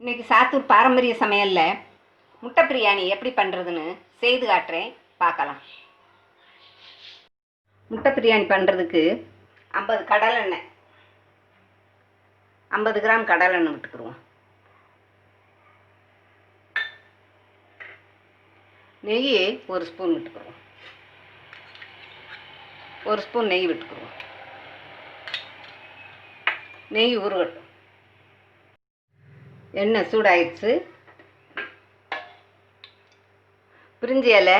இன்றைக்கி சாத்தூர் பாரம்பரிய சமையலில் முட்டை பிரியாணி எப்படி பண்ணுறதுன்னு செய்து காட்டுறேன், பார்க்கலாம். முட்டை பிரியாணி பண்ணுறதுக்கு 50 கடலெண்ணெய், 50 கிராம் கடலெண்ணெய் விட்டுக்குருவோம். நெய் 1 ஸ்பூன் விட்டுக்குருவோம். 1 ஸ்பூன் நெய் விட்டுக்குருவோம். நெய் உருகட்டும். எண்ணெய் சூடாயிடுச்சு. பிரிஞ்சி இலை,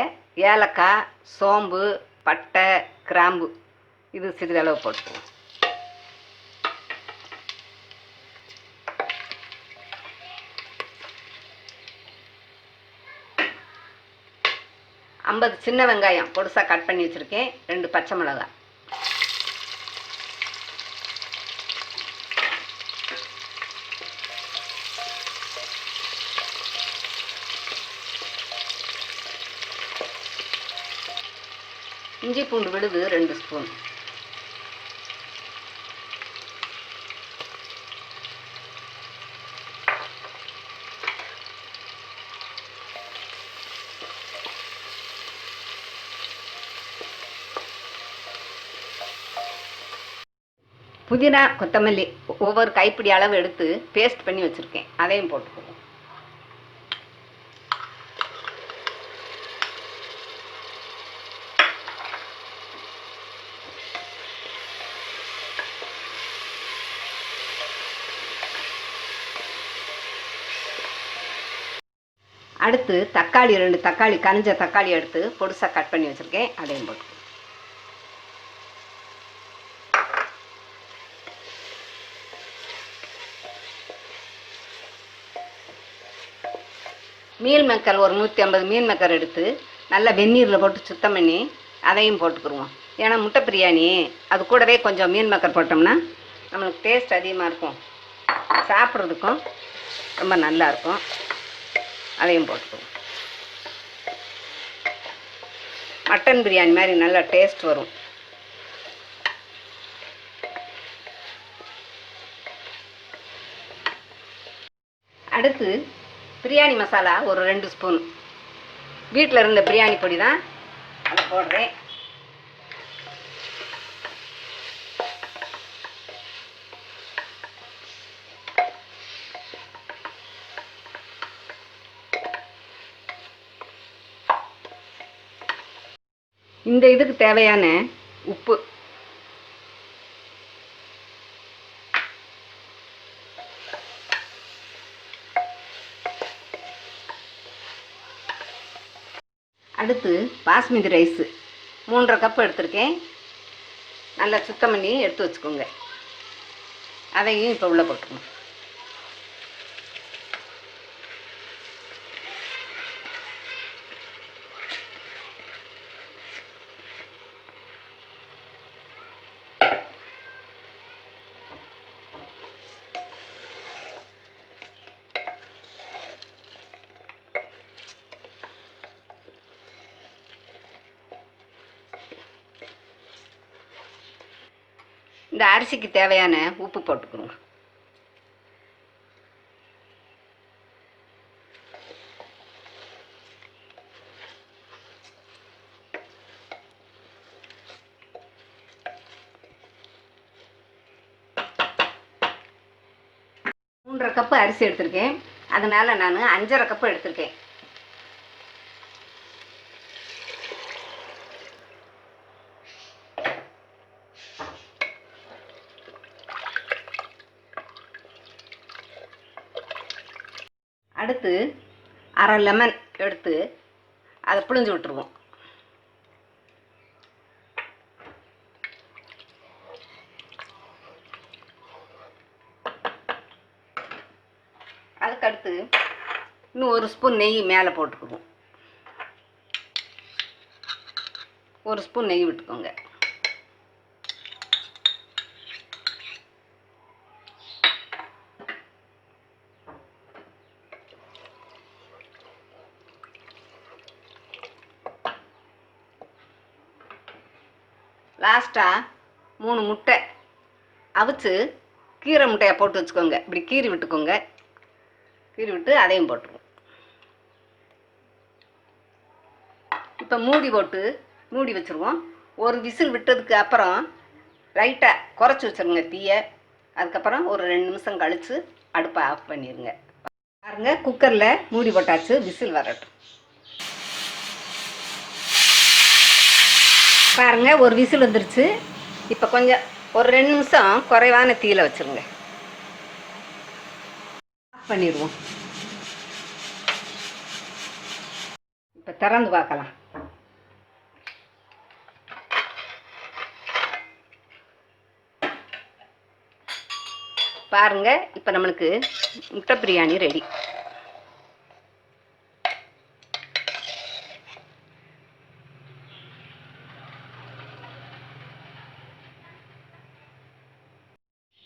ஏலக்காய், சோம்பு, பட்டை, கிராம்பு இது சிறிதளவு போட்டுக்குவோம். ஐம்பது சின்ன வெங்காயம் பொடுசாக கட் பண்ணி வச்சுருக்கேன். 2 பச்சை மிளகாய், இஞ்சி பூண்டு விழுது 2 ஸ்பூன், புதினா கொத்தமல்லி ஒவ்வொரு கைப்பிடி அளவு எடுத்து பேஸ்ட் பண்ணி வச்சுருக்கேன், அதையும் போட்டுக்குவோம். அடுத்து தக்காளி 2 தக்காளி, கனிஞ்ச தக்காளி எடுத்து பொடுசாக கட் பண்ணி வச்சுருக்கேன், அதையும் போட்டு. மீல் மேக்கர் ஒரு 150 மீல் மேக்கர் எடுத்து நல்லா வெந்நீரில் போட்டு சுத்தம் பண்ணி அதையும் போட்டுக்குருவோம். ஏன்னா முட்டை பிரியாணி அது கூடவே கொஞ்சம் மீல் மேக்கர் போட்டோம்னா நம்மளுக்கு டேஸ்ட் அதிகமாக இருக்கும், சாப்பிட்றதுக்கும் ரொம்ப நல்லாயிருக்கும். அதையும் போட்டுக்குவோம். மட்டன் பிரியாணி மாதிரி நல்லா டேஸ்ட் வரும். அடுத்து பிரியாணி மசாலா ஒரு 2 ஸ்பூன், வீட்டில் இருந்த பிரியாணி பொடி தான் அதை போடுறேன். இந்த இதுக்கு தேவையான உப்பு, அடுத்து பாஸ்மதி ரைஸு 3.5 கப் எடுத்திருக்கேன். நல்லா சுத்தம் பண்ணி எடுத்து வச்சுக்கோங்க. அதையும் இப்போ உள்ளே போட்டுக்கணும். இந்த அரிசிக்கு தேவையான உப்பு போட்டுக்கணும். மூன்றரை கப்பு அரிசி எடுத்திருக்கேன், அதனால நான் 5.5 கப்பு எடுத்திருக்கேன். அடுத்து அரை லெமன் எடுத்து அதை பிழிஞ்சு விட்டுருவோம். அதுக்கடுத்து இன்னும் 1 ஸ்பூன் நெய் மேலே போட்டுக்குவோம். 1 ஸ்பூன் நெய் விட்டுக்கோங்க. லாஸ்ட்டாக 3 முட்டை அவிச்சு கீரை முட்டையை போட்டு வச்சுக்கோங்க. இப்படி கீறி விட்டுக்கோங்க. கீறி விட்டு அதையும் போட்டுருவோம். இப்போ மூடி வச்சுருவோம். ஒரு விசில் விட்டதுக்கு அப்புறம் லைட்டாக குறைச்சி வச்சுருங்க தீயை. அதுக்கப்புறம் ஒரு 2 நிமிஷம் கழித்து அடுப்பை ஆஃப் பண்ணிடுங்க. பாருங்க, குக்கரில் மூடி போட்டாச்சு, விசில் வரட்டும். பாருங்கள், ஒரு விசில் வந்துருச்சு. இப்போ கொஞ்சம் ஒரு 2 நிமிஷம் குறைவான தீயில் வச்சுருங்க. ஆஃப் பண்ணிடுவோம். இப்போ திறந்து பார்க்கலாம். பாருங்க, இப்போ நம்மளுக்கு முட்டை பிரியாணி ரெடி.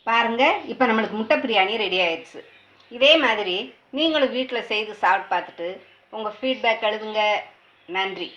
பாருங்க, இப்போ நம்மளுக்கு முட்டை பிரியாணி ரெடி ஆயிடுச்சு. இதே மாதிரி நீங்களும் வீட்டில் செய்து சாப்பிட்டு பார்த்துட்டு உங்கள் ஃபீட்பேக் எழுதுங்க. நன்றி.